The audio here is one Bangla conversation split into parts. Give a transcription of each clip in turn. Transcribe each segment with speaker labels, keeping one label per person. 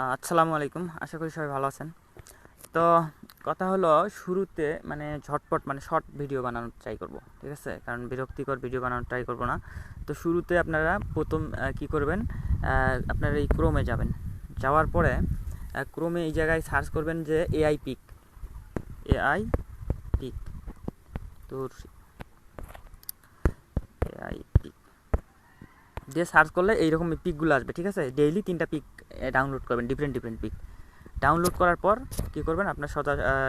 Speaker 1: আসসালামু আলাইকুম। আশা করি সবাই ভালো আছেন। তো কথা হলো শুরুতে মানে ঝটপট মানে শর্ট ভিডিও বানানোর ট্রাই করব, ঠিক আছে? কারণ বিরক্তিকর ভিডিও বানানোর ট্রাই করব না। তো শুরুতে আপনারা প্রথম কি করবেন, আপনারা এই ক্রোমে যাবেন। যাওয়ার পরে ক্রোমে এই জায়গায় সার্চ করবেন যে এআই পিক, এআই পিক, তোর এআই পিক দিয়ে সার্চ করলে এইরকম পিকগুলো আসবে, ঠিক আছে? ডেইলি 3টা পিক ডাউনলোড করবেন, ডিফারেন্ট ডিফারেন্ট পিক ডাউনলোড করার পর কী করবেন, আপনার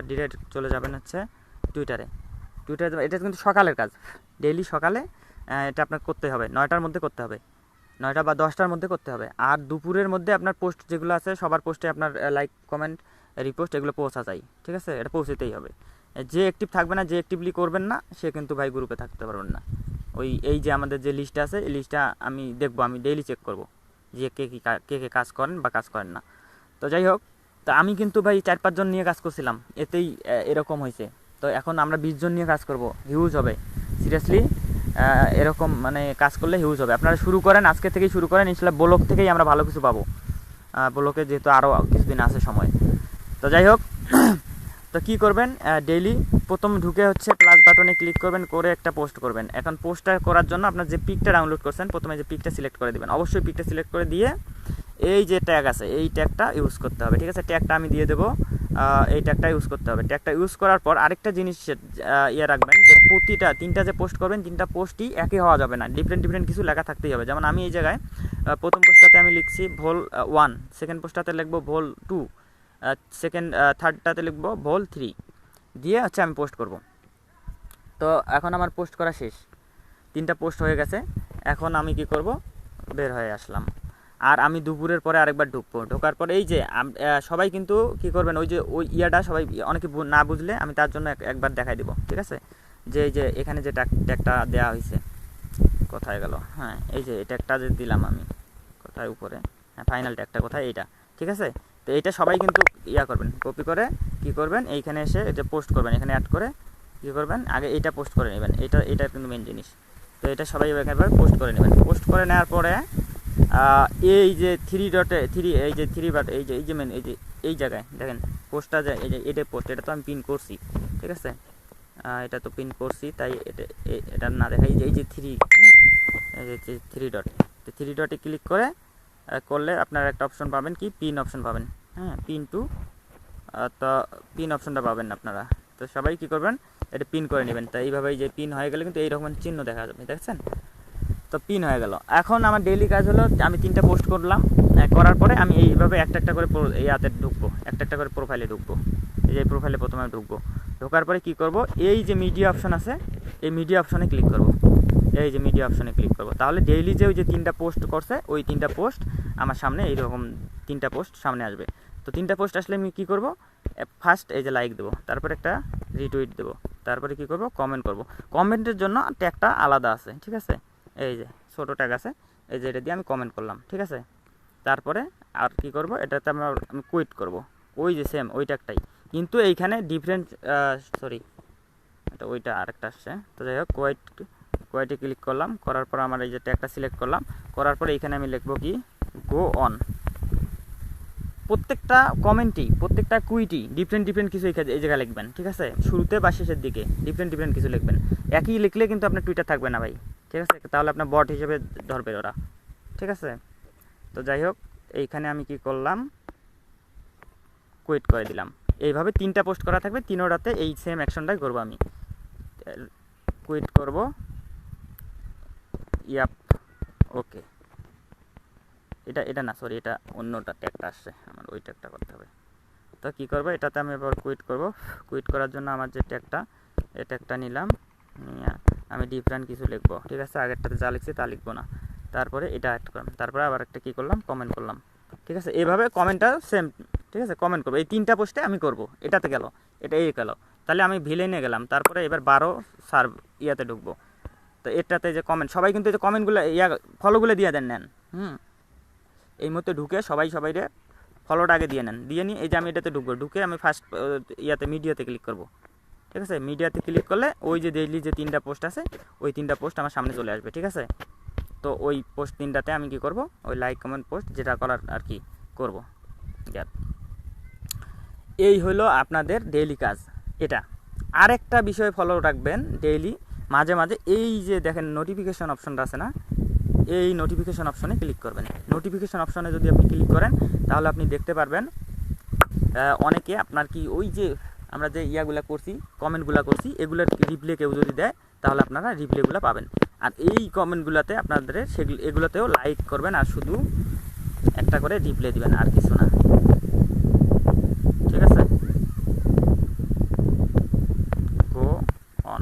Speaker 1: ডিরেক্ট চলে যাবেন হচ্ছে টুইটারে। এটা কিন্তু সকালের কাজ, ডেইলি সকালে এটা আপনার করতে হবে, 9টার মধ্যে করতে হবে, 9টা বা 10টার মধ্যে করতে হবে। আর দুপুরের মধ্যে আপনার পোস্ট যেগুলো আছে সবার পোস্টে আপনার লাইক কমেন্ট রিপোস্ট এগুলো পৌঁছা যায়, ঠিক আছে? এটা পৌঁছতেই হবে। যে অ্যাক্টিভ থাকবে না, যে অ্যাক্টিভলি করবেন না, সে কিন্তু ভাই গ্রুপে থাকতে পারবেন না। এই যে আমাদের যে লিস্টটা আছে, এই লিস্টটা আমি দেখবো, আমি ডেইলি চেক করব যে কে কে কাজ করেন বা কাজ করেন না। তো যাই হোক, তো আমি কিন্তু ভাই 4-5 জন নিয়ে কাজ করছিলাম, এতেই এরকম হয়েছে। তো এখন আমরা 20 জন নিয়ে কাজ করব, হিউজ হবে সিরিয়াসলি। এরকম মানে কাজ করলে হিউজ হবে। আপনারা শুরু করেন, আজকে থেকেই শুরু করেন, ইনশাল্লাহ ব্লগ থেকেই আমরা ভালো কিছু পাবো। ব্লগে যেহেতু আরও কিছুদিন আছে সময়। তো যাই হোক, তো কী করবেন, ডেইলি প্রথম ঢুকে হচ্ছে প্লাস বাটনে ক্লিক করবেন, করে একটা পোস্ট করবেন। এখন পোস্টটা করার জন্য আপনার যে পিকটা ডাউনলোড করছেন, প্রথমে যে পিকটা সিলেক্ট করে দেবেন, অবশ্যই পিকটা সিলেক্ট করে দিয়ে এই যে ট্যাগ আছে এই ট্যাগটা ইউজ করতে হবে, ঠিক আছে? ট্যাগটা আমি দিয়ে দেবো, এই ট্যাগটা ইউজ করতে হবে। ট্যাগটা ইউজ করার পর আরেকটা জিনিস ইয়ে রাখবেন যে প্রতিটা 3টা যে পোস্ট করবেন, 3টা পোস্টই একই হওয়া যাবে না, ডিফারেন্ট ডিফারেন্ট কিছু লেখা থাকতেই হবে। যেমন আমি এই জায়গায় প্রথম পোস্টটাতে আমি লিখছি ভোল 1, সেকেন্ড পোস্টটাতে লিখবো ভোল 2, থার্ডটাতে লিখবো ভোল 3 দিয়ে হচ্ছে আমি পোস্ট করব। তো এখন আমার পোস্ট করা শেষ, 3টা পোস্ট হয়ে গেছে। এখন আমি কি করব, বের হয়ে আসলাম। আর আমি দুপুরের পরে আরেকবার ঢুকবো, ঢোকার পরে এই যে সবাই কিন্তু কী করবেন, ওই যে ওই ইয়াটা সবাই অনেকে না বুঝলে আমি তার জন্য একবার দেখাই দিব, ঠিক আছে? যে এই যে এখানে যে ট্যাগটা দেওয়া হয়েছে, কোথায় গেল, হ্যাঁ এই যে এই ট্যাগটা যে দিলাম আমি, কোথায় উপরে, হ্যাঁ ফাইনাল ট্যাগটা কোথায়, এইটা, ঠিক আছে? তো এইটা সবাই কিন্তু ইয়া করবেন, কপি করে কী করবেন, এইখানে এসে এটা পোস্ট করবেন, এখানে অ্যাড করে কী করবেন, আগে এইটা পোস্ট করে নেবেন, এটা কিন্তু মেন জিনিস। তো এটা সবাই এখানে পোস্ট করে নেবেন। পোস্ট করে নেওয়ার পরে এই যে এই যে থ্রি বাট এই যে মেন এই জায়গায় দেখেন পোস্টটা, যে এই যে এটা পোস্ট, এটা তো আমি পিন করছি, ঠিক আছে? এটা তো পিন করছি, তাই এটা না দেখাই, এই যে এই যে থ্রি ডট, তো থ্রি ডটে ক্লিক করে করলে আপনারা একটা অপশন পাবেন, কি পিন অপশন পাবেন, হ্যাঁ পিন টু। তো পিন অপশনটা পাবেন আপনারা। তো সবাই কী করবেন, এটা পিন করে নেবেন। তো এইভাবে যে পিন হয়ে গেলে কিন্তু এইরকম চিহ্ন দেখা যাবে, দেখছেন? তো পিন হয়ে গেল। এখন আমার ডেইলি কাজ হলো আমি 3টা পোস্ট করলাম, করার পরে আমি এইভাবে একটা একটা করে ইয়াতে ঢুকবো, একটা একটা করে প্রোফাইলে ঢুকবো। এই যে প্রোফাইলে প্রথমে ঢুকবো, ঢোকার পরে কী করব, এই যে মিডিয়া অপশন আছে, এই মিডিয়া অপশনে ক্লিক করব, এই যে মিডিয়া অপশনে ক্লিক করব। তাহলে ডেইলি যে ওই যে 3টা পোস্ট করছে, ওই 3টা পোস্ট আমার সামনে এইরকম 3টা পোস্ট সামনে আসবে। তো 3টা পোস্ট আসলে আমি কী করব, ফার্স্ট এই যে লাইক দেবো, তারপরে একটা রিটুইট দেবো, তারপরে কী করব, কমেন্ট করব। কমেন্টের জন্য ট্যাগটা আলাদা আছে, ঠিক আছে? এই যে ছোটো ট্যাগ আছে, এই যে এটা দিয়ে আমি কমেন্ট করলাম, ঠিক আছে? তারপরে আর কি করব, এটাতে আমি কুইট করব, ওই যে সেম ওই ট্যাগটাই, কিন্তু এইখানে ডিফারেন্ট, সরি এটা ওইটা আরেকটা আসছে। তো যাই হোক, কোয়াইটে ক্লিক করলাম, করার পর আমার এই যে ট্যাগটা সিলেক্ট করলাম, করার পরে এইখানে আমি লিখবো কি গো অন। প্রত্যেকটা কমেন্টই, প্রত্যেকটা কুইটই ডিফারেন্ট ডিফারেন্ট কিছু এই জায়গায় লিখবেন, ঠিক আছে? শুরুতে বা শেষের দিকে ডিফারেন্ট ডিফারেন্ট কিছু লিখবেন। একই লিখলে কিন্তু আপনার টুইটার থাকবে না ভাই, ঠিক আছে? তাহলে আপনার বট হিসেবে ধরবে ওরা, ঠিক আছে? তো যাই হোক, এইখানে আমি কি করলাম, কুইট করে দিলাম। এইভাবে 3টা পোস্ট করা থাকবে, 3টাতে এই সেম অ্যাকশনটাই করবো আমি, কুইট করব, ইয়াপ, ওকে। এটা না, সরি এটা অন্যটা ট্যাগটা আসছে, আমার ওই ট্যাগটা করতে হবে। তো কী করবো, এটাতে আমি এবার কুইট করব। কুইট করার জন্য আমার যে ট্যাগটা, এই ট্যাগটা নিলাম, নিয়ে আমি ডিফারেন্ট কিছু লিখবো, ঠিক আছে? আগেরটাতে যা লিখছি তা লিখবো না। তারপরে এটা অ্যাড করলাম, তারপরে আবার একটা কী করলাম, কমেন্ট করলাম, ঠিক আছে? এইভাবে কমেন্টটা সেম, ঠিক আছে? কমেন্ট করবো, এই 3টা পোস্টে আমি করব। এটাতে গেল, এটা এই গেল, তাহলে আমি ভিলেনে গেলাম। তারপরে এবার 12 ইয়াতে ঢুকবো। তো এটাতে যে কমেন্ট, সবাই কিন্তু এই যে কমেন্টগুলো ফলোগুলো দিয়ে দেন, নেন। এই মুহূর্তে ঢুকে সবাইরে ফলোটা আগে দিয়ে নেন, দিয়ে নিয়ে এই যে আমি এটাতে ঢুকবো, ঢুকে আমি ফার্স্ট ইয়াতে মিডিয়াতে ক্লিক করব, ঠিক আছে? মিডিয়াতে ক্লিক করলে ওই যে ডেইলি যে 3টা পোস্ট আছে, ওই 3টা পোস্ট আমার সামনে চলে আসবে, ঠিক আছে? তো ওই পোস্ট 3টাতে আমি কি করব, ওই লাইক কমেন্ট পোস্ট যেটা করার আর কি করব। গ্যাপ। এই হলো আপনাদের ডেইলি কাজ। এটা আরেকটা বিষয় ফলো রাখবেন, ডেইলি মাঝে মাঝে এই যে দেখেন নোটিফিকেশন অপশনটা আছে না, এই নোটিফিকেশন অপশনে ক্লিক করবেন। নোটিফিকেশন অপশনে যদি আপনি ক্লিক করেন তাহলে আপনি দেখতে পারবেন অনেকে আপনার কি ওই যে আমরা যে ইয়াগুলো করছি, কমেন্টগুলো করছি, এগুলোর রিপ্লে কেউ যদি দেয় তাহলে আপনারা রিপ্লেগুলো পাবেন। আর এই কমেন্টগুলোতে আপনাদের সেগুলো এগুলোতেও লাইক করবেন আর শুধু একটা করে রিপ্লে দিবেন, আর কিছু না। ঠিক আছে, গো অন।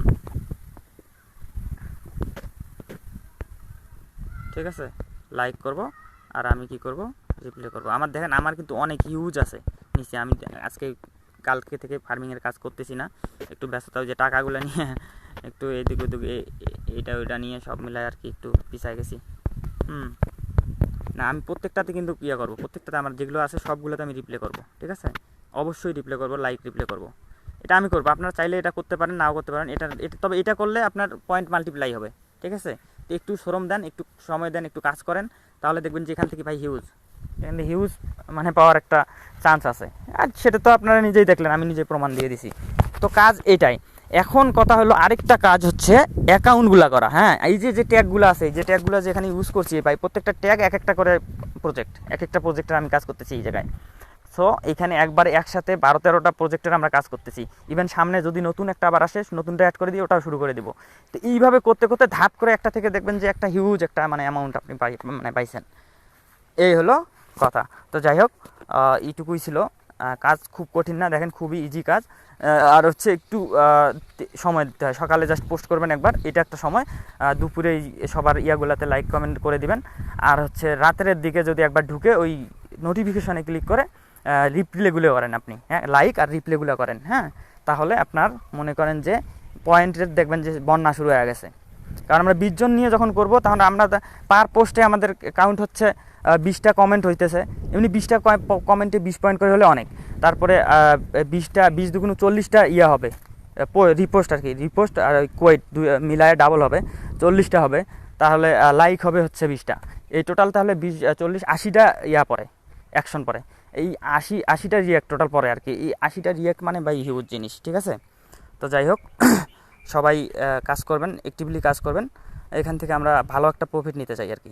Speaker 1: ঠিক আছে, লাইক করব আর আমি কি করব, রিপ্লে করব। আমার দেখেন আমার কিন্তু অনেক হিউজ আছে নিচে। আমি আজকে কালকে থেকে ফার্মিংয়ের কাজ করতেছি না, একটু ব্যস্ততা, ওই যে টাকাগুলো নিয়ে একটু এদিক ওদিক এইটা ওইটা নিয়ে সব মিলায় আর কি একটু পিছায় গেছি। না আমি প্রত্যেকটাতে কিন্তু ইয়ে করবো, প্রত্যেকটাতে আমার যেগুলো আছে সবগুলোতে আমি রিপ্লে করব। ঠিক আছে, অবশ্যই রিপ্লে করব, লাইক রিপ্লে করব। এটা আমি করবো, আপনারা চাইলে এটা করতে পারেন, নাও করতে পারেন। তবে এটা করলে আপনার পয়েন্ট মাল্টিপ্লাই হবে। ঠিক আছে, তো একটু শ্রম দেন, একটু সময় দেন, একটু কাজ করেন, তাহলে দেখবেন যে এখান থেকে ভাই হিউজ, এখানে হিউজ মানে পাওয়ার একটা চান্স আছে। আর সেটা তো আপনারা নিজেই দেখলেন, আমি নিজে প্রমাণ দিয়ে দিছি। তো কাজ এটাই। এখন কথা হলো আরেকটা কাজ হচ্ছে অ্যাকাউন্টগুলো করা। হ্যাঁ, এই যে ট্যাগগুলো আছে, যে ট্যাগগুলো যেখানে ইউজ করছি ভাই, প্রত্যেকটা ট্যাগ এক একটা করে প্রজেক্ট, এক একটা প্রজেক্টের আমি কাজ করতেছি এই জায়গায়। সো এখানে একবারে একসাথে 12-13টা প্রজেক্টের আমরা কাজ করতেছি। ইভেন সামনে যদি নতুন একটা আবার আসে, নতুনটা অ্যাড করে দিয়ে ওটাও শুরু করে দিব। তো এইভাবে করতে করতে ধাপ করে একটা থেকে দেখবেন যে একটা হিউজ একটা মানে অ্যামাউন্ট আপনি পাইছেন। এই হলো কথা। তো যাই হোক, এইটুকুই ছিল। কাজ খুব কঠিন না, দেখেন খুবই ইজি কাজ। আর হচ্ছে একটু সময় দিতে হয়। সকালে জাস্ট পোস্ট করবেন একবার, এটা একটা সময়। দুপুরে সবার ইয়াগুলাতে লাইক কমেন্ট করে দিবেন। আর হচ্ছে রাতের দিকে যদি একবার ঢুকে ওই নোটিফিকেশনে ক্লিক করে রিপ্লেগুলো করেন আপনি, হ্যাঁ, লাইক আর রিপ্লেগুলো করেন। হ্যাঁ, তাহলে আপনার মনে করেন যে পয়েন্টের দেখবেন যে বন্যা শুরু হয়ে গেছে। কারণ আমরা 20 জন নিয়ে যখন করব তখন আমরা পার পোস্টে আমাদের কাউন্ট হচ্ছে 20টা কমেন্ট হইতেছে। এমনি 20টা কমেন্টে 20 পয়েন্ট করে হলে অনেক। তারপরে 20 দুগুণ 40টা ইয়ে হবে, রিপোস্ট আর কি, রিপোস্ট আর কোয়েট মিলায় ডাবল হবে, 40টা হবে। তাহলে লাইক হবে হচ্ছে 20টা। এই টোটাল তাহলে 20, 40, 80টা ইয়া পড়ে, অ্যাকশন পড়ে। এই 80টা রিয়াক্ট টোটাল পড়ে আর কি। এই 80টা রিয়াক্ট মানে বাই হিউজ জিনিস। ঠিক আছে, তো যাই হোক, সবাই কাজ করবেন, অ্যাক্টিভলি কাজ করবেন। এখান থেকে আমরা ভালো একটা প্রফিট নিতে চাই আর কি।